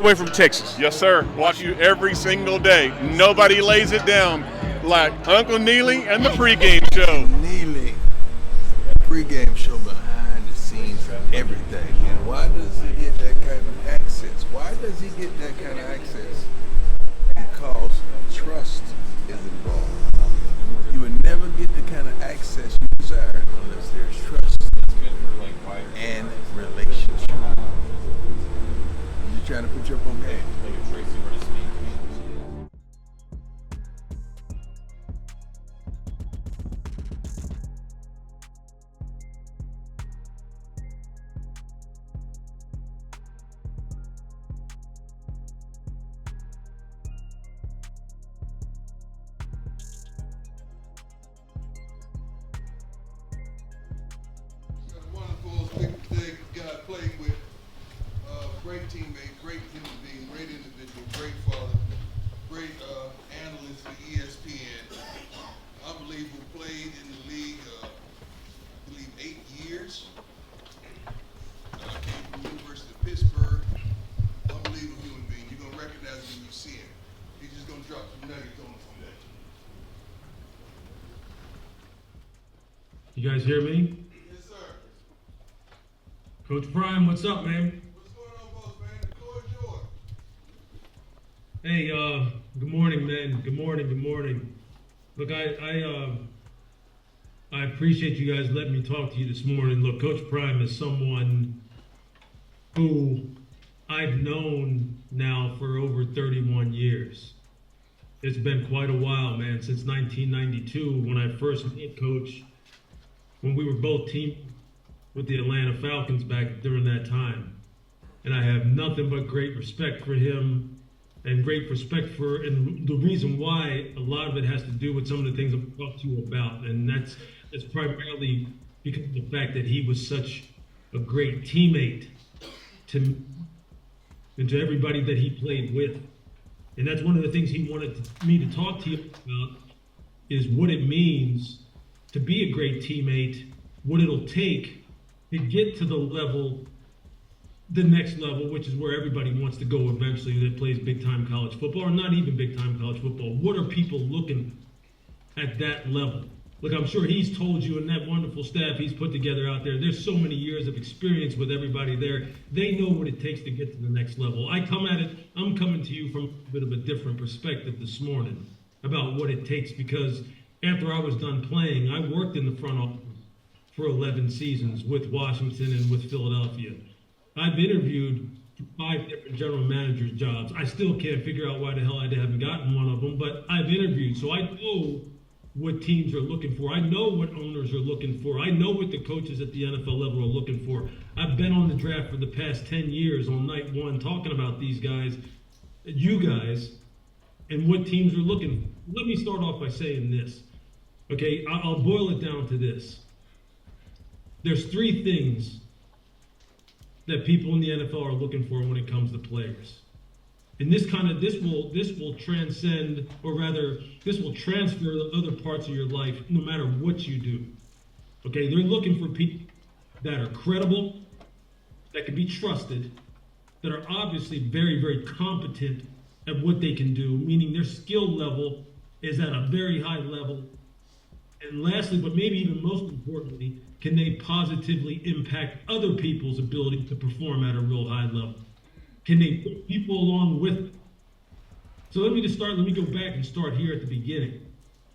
Away from Texas. Yes, sir. Watch you every single day. Nobody lays it down like Uncle Neely and the pregame show. Neely, pregame show behind the scenes of everything. And why does he get that kind of access? Why does he get that kind of access? Because trust is involved. You would never get the kind of access you desire unless there's trust and relationship. You're trying to put you up on game. Great teammate, great human being, great individual, great father, great analyst for ESPN. Unbelievable, played in the league, I believe 8 years. Came from the University of Pittsburgh. Unbelievable human being. You're going to recognize him when you see him. He's just going to drop some nuggets on us today. You guys hear me? Yes, sir. Coach Prime, what's up, man? Hey, good morning, man. Good morning. Look, I appreciate you guys letting me talk to you this morning. Look, Coach Prime is someone who I've known now for over 31 years. It's been quite a while, man, since 1992 when I first met Coach, when we were both team with the Atlanta Falcons back during that time. And I have nothing but great respect for him. And great respect for, and the reason why a lot of it has to do with some of the things I've talked to you about, and that's primarily because of the fact that he was such a great teammate to me and to everybody that he played with. And that's one of the things he wanted me to talk to you about, is what it means to be a great teammate, what it'll take to get to the next level, which is where everybody wants to go eventually that plays big-time college football, or not even big-time college football. What are people looking at that level? Look, I'm sure he's told you, and that wonderful staff he's put together out there, there's so many years of experience with everybody there. They know what it takes to get to the next level. I'm coming to you from a bit of a different perspective this morning about what it takes, because after I was done playing, I worked in the front office for 11 seasons with Washington and with Philadelphia. I've interviewed 5 different general manager jobs. I still can't figure out why the hell I haven't gotten one of them, but I've interviewed, so I know what teams are looking for. I know what owners are looking for. I know what the coaches at the NFL level are looking for. I've been on the draft for the past 10 years on night one talking about these guys, you guys, and what teams are looking for. Let me start off by saying this, okay? I'll boil it down to this. There's 3 things that people in the NFL are looking for when it comes to players. And this will transcend, or rather, this will transfer to other parts of your life no matter what you do. Okay, they're looking for people that are credible, that can be trusted, that are obviously very, very competent at what they can do, meaning their skill level is at a very high level. And lastly, but maybe even most importantly, can they positively impact other people's ability to perform at a real high level? Can they put people along with them? So let me go back and start here at the beginning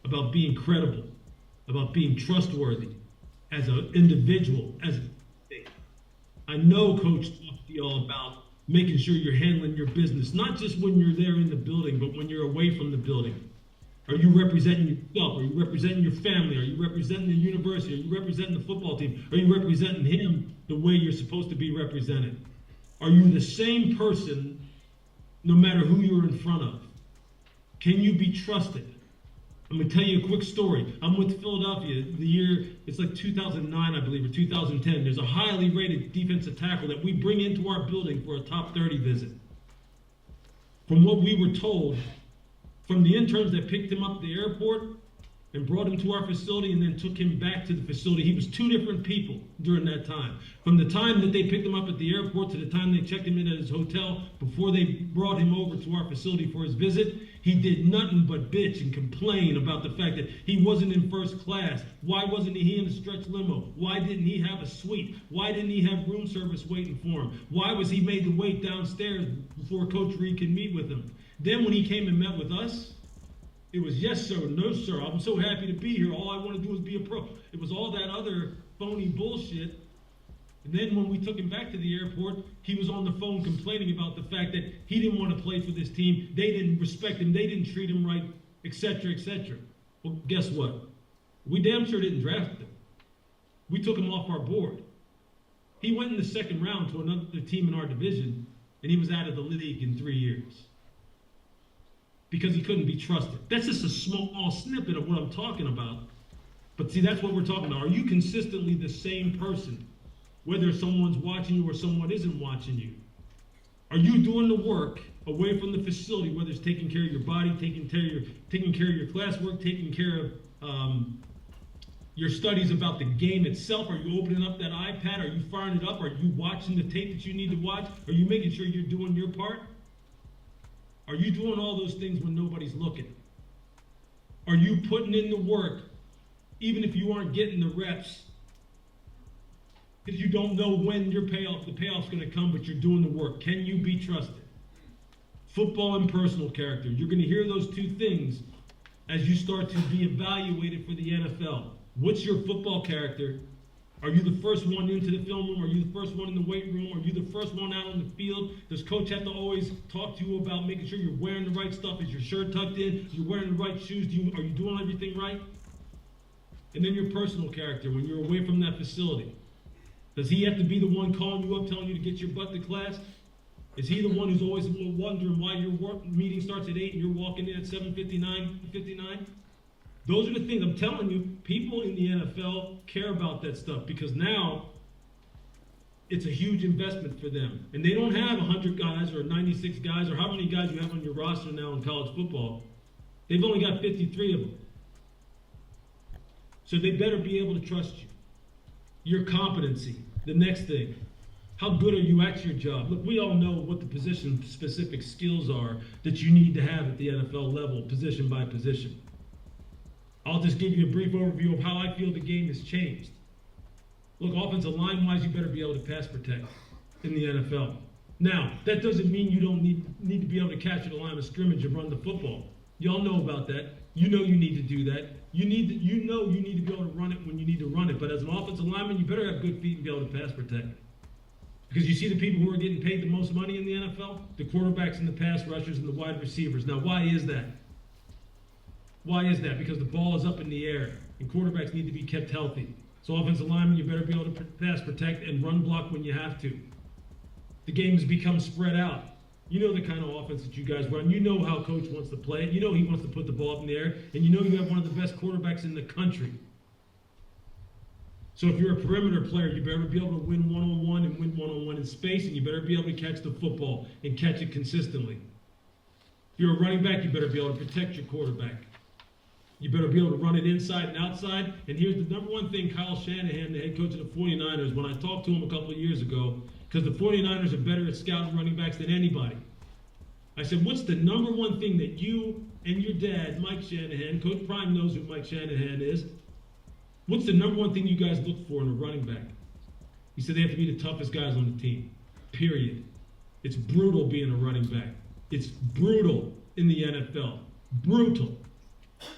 about being credible, about being trustworthy as an individual, as a state. I know Coach talked to you all about making sure you're handling your business, not just when you're there in the building, but when you're away from the building. Are you representing yourself? Are you representing your family? Are you representing the university? Are you representing the football team? Are you representing him the way you're supposed to be represented? Are you the same person no matter who you're in front of? Can you be trusted? I'm going to tell you a quick story. I'm with Philadelphia the year, it's like 2009, I believe, or 2010. There's a highly rated defensive tackle that we bring into our building for a top 30 visit. From what we were told, from the interns that picked him up at the airport, and brought him to our facility and then took him back to the facility. He was two different people during that time. From the time that they picked him up at the airport to the time they checked him in at his hotel, before they brought him over to our facility for his visit, he did nothing but bitch and complain about the fact that he wasn't in first class. Why wasn't he in a stretch limo? Why didn't he have a suite? Why didn't he have room service waiting for him? Why was he made to wait downstairs before Coach Reed could meet with him? Then when he came and met with us, it was yes sir, no sir, I'm so happy to be here, all I want to do is be a pro. It was all that other phony bullshit. And then when we took him back to the airport, he was on the phone complaining about the fact that he didn't want to play for this team, they didn't respect him, they didn't treat him right, etc., etc. Well, guess what? We damn sure didn't draft him. We took him off our board. He went in the second round to another team in our division, and he was out of the league in 3 years. Because he couldn't be trusted. That's just a small snippet of what I'm talking about. But see, that's what we're talking about. Are you consistently the same person? Whether someone's watching you or someone isn't watching you. Are you doing the work away from the facility, whether it's taking care of your body, taking care of your classwork, taking care of your studies about the game itself? Are you opening up that iPad? Are you firing it up? Are you watching the tape that you need to watch? Are you making sure you're doing your part? Are you doing all those things when nobody's looking? Are you putting in the work, even if you aren't getting the reps? Because you don't know when the payoff's going to come, but you're doing the work. Can you be trusted? Football and personal character. You're going to hear those two things as you start to be evaluated for the NFL. What's your football character? Are you the first one into the film room? Are you the first one in the weight room? Are you the first one out on the field? Does coach have to always talk to you about making sure you're wearing the right stuff? Is your shirt tucked in? You're wearing the right shoes? Are you doing everything right? And then your personal character when you're away from that facility. Does he have to be the one calling you up, telling you to get your butt to class? Is he the one who's always wondering why your work meeting starts at 8 and you're walking in at 7:59? Those are the things I'm telling you. People in the NFL care about that stuff because now it's a huge investment for them. And they don't have 100 guys or 96 guys or how many guys you have on your roster now in college football. They've only got 53 of them. So they better be able to trust you. Your competency. The next thing. How good are you at your job? Look, we all know what the position-specific skills are that you need to have at the NFL level, position by position. I'll just give you a brief overview of how I feel the game has changed. Look, offensive line-wise, you better be able to pass protect in the NFL. Now, that doesn't mean you don't need to be able to catch at the line of scrimmage and run the football. Y'all know about that. You know you need to do that. You know you need to be able to run it when you need to run it. But as an offensive lineman, you better have good feet and be able to pass protect. Because you see the people who are getting paid the most money in the NFL? The quarterbacks and the pass rushers and the wide receivers. Now, why is that? Why is that? Because the ball is up in the air, and quarterbacks need to be kept healthy. So offensive linemen, you better be able to pass protect and run block when you have to. The game has become spread out. You know the kind of offense that you guys run. You know how coach wants to play it. You know he wants to put the ball up in the air, and you know you have one of the best quarterbacks in the country. So if you're a perimeter player, you better be able to win one-on-one and win one-on-one in space, and you better be able to catch the football and catch it consistently. If you're a running back, you better be able to protect your quarterback. You better be able to run it inside and outside. And here's the number one thing Kyle Shanahan, the head coach of the 49ers, when I talked to him a couple of years ago, because the 49ers are better at scouting running backs than anybody. I said, what's the number one thing that you and your dad, Mike Shanahan, Coach Prime knows who Mike Shanahan is, what's the number one thing you guys look for in a running back? He said they have to be the toughest guys on the team, period. It's brutal being a running back. It's brutal in the NFL. Brutal.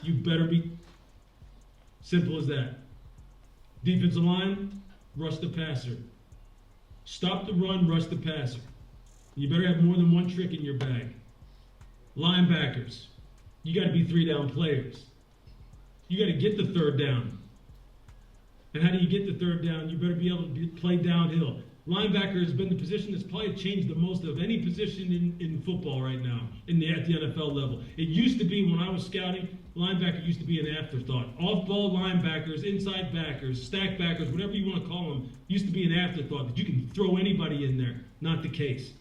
You better be. Simple as that. Defensive line, rush the passer. Stop the run, rush the passer. You better have more than one trick in your bag. Linebackers, you got to be 3-down players. You got to get the third down. And how do you get the third down? You better be able to play downhill. Linebacker has been the position that's probably changed the most of any position in football right now at the NFL level. It used to be, when I was scouting, linebacker used to be an afterthought. Off-ball linebackers, inside backers, stack backers, whatever you want to call them, used to be an afterthought that you can throw anybody in there. Not the case.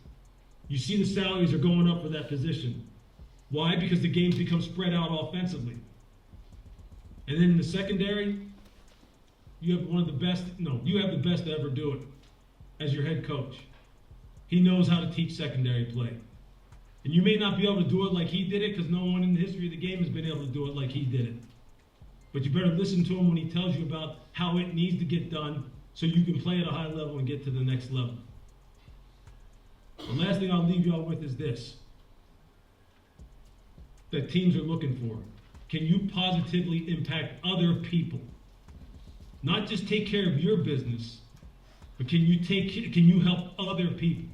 You see the salaries are going up for that position. Why? Because the game's become spread out offensively. And then in the secondary, you have you have the best to ever do it as your head coach. He knows how to teach secondary play. And you may not be able to do it like he did it because no one in the history of the game has been able to do it like he did it. But you better listen to him when he tells you about how it needs to get done so you can play at a high level and get to the next level. The last thing I'll leave y'all with is this, that teams are looking for. Can you positively impact other people? Not just take care of your business, but can you help other people?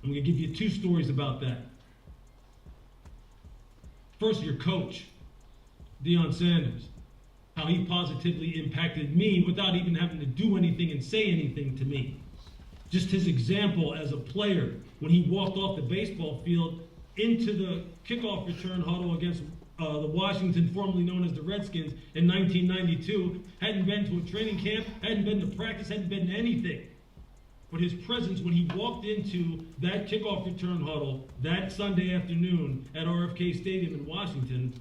I'm going to give you 2 stories about that. First, your coach, Deion Sanders, how he positively impacted me without even having to do anything and say anything to me. Just his example as a player when he walked off the baseball field into the kickoff return huddle against the Washington, formerly known as the Redskins, in 1992, hadn't been to a training camp, hadn't been to practice, hadn't been to anything. But his presence when he walked into that kickoff return huddle that Sunday afternoon at RFK Stadium in Washington,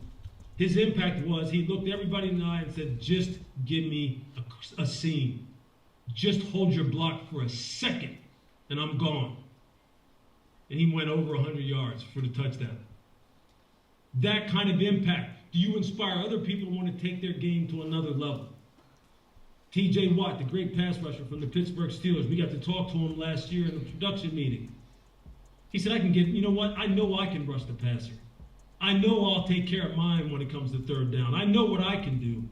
his impact was he looked everybody in the eye and said, just give me a seam. Just hold your block for a second, and I'm gone. And he went over 100 yards for the touchdown. That kind of impact. Do you inspire other people to want to take their game to another level? T.J. Watt, the great pass rusher from the Pittsburgh Steelers, we got to talk to him last year in the production meeting. He said, you know what? I know I can rush the passer. I know I'll take care of mine when it comes to third down. I know what I can do.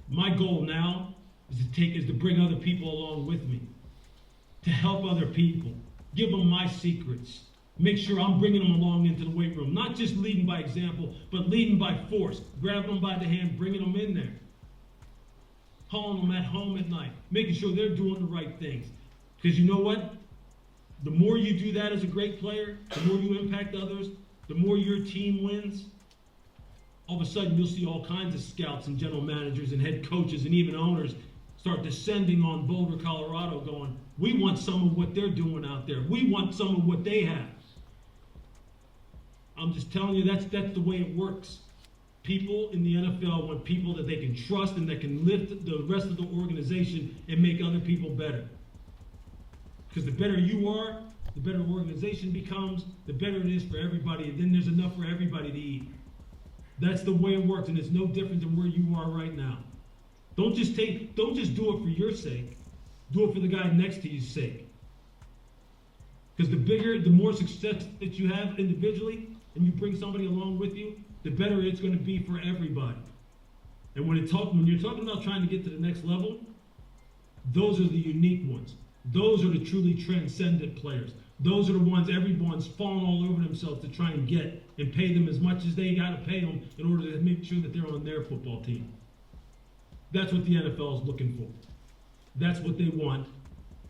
My goal now is to bring other people along with me, to help other people, give them my secrets, make sure I'm bringing them along into the weight room, not just leading by example, but leading by force, grabbing them by the hand, bringing them in there, calling them at home at night, making sure they're doing the right things. Because you know what? The more you do that as a great player, the more you impact others, the more your team wins. All of a sudden, you'll see all kinds of scouts and general managers and head coaches and even owners start descending on Boulder, Colorado, going, we want some of what they're doing out there. We want some of what they have. I'm just telling you, that's the way it works. People in the NFL want people that they can trust and that can lift the rest of the organization and make other people better. Because the better you are, the better organization becomes, the better it is for everybody, and then there's enough for everybody to eat. That's the way it works, and it's no different than where you are right now. Don't just do it for your sake. Do it for the guy next to you's sake. Because the more success that you have individually, and you bring somebody along with you, the better it's going to be for everybody. And when you're talking about trying to get to the next level, those are the unique ones. Those are the truly transcendent players. Those are the ones everyone's falling all over themselves to try and get and pay them as much as they got to pay them in order to make sure that they're on their football team. That's what the NFL is looking for. That's what they want.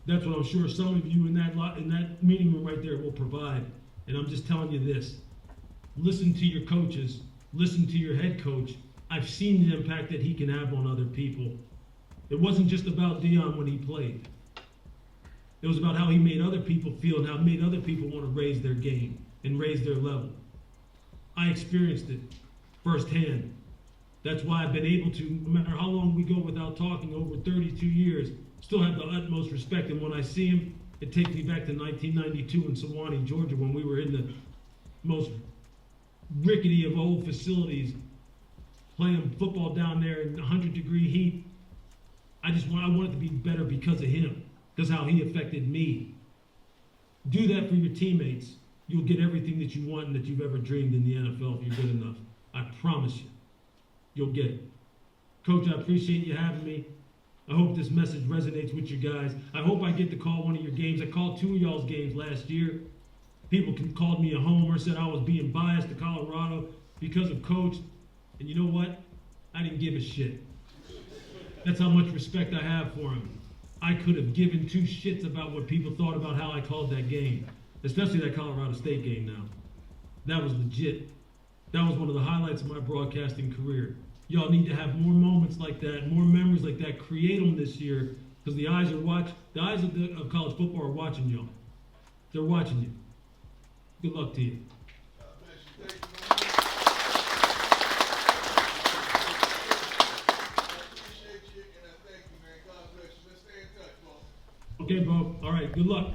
That's what I'm sure some of you in that meeting room right there will provide. And I'm just telling you this. Listen to your coaches. Listen to your head coach. I've seen the impact that he can have on other people. It wasn't just about Deion when he played. It was about how he made other people feel and how he made other people want to raise their game and raise their level. I experienced it firsthand. That's why I've been able to, no matter how long we go without talking, over 32 years, still have the utmost respect. And when I see him, it takes me back to 1992 in Sewanee, Georgia, when we were in the most rickety of old facilities, playing football down there in 100-degree heat. I want it to be better because of him, because how he affected me. Do that for your teammates. You'll get everything that you want and that you've ever dreamed in the NFL if you're good enough. I promise you. You'll get it. Coach, I appreciate you having me. I hope this message resonates with you guys. I hope I get to call one of your games. I called 2 of y'all's games last year. People called me a homer, said I was being biased to Colorado because of Coach. And you know what? I didn't give a shit. That's how much respect I have for him. I could have given 2 shits about what people thought about how I called that game, especially that Colorado State game now. That was legit. That was one of the highlights of my broadcasting career. Y'all need to have more moments like that, more memories like that. Create them this year, because the eyes of college football are watching y'all. They're watching you. Good luck to you. Okay, bro. All right. Good luck.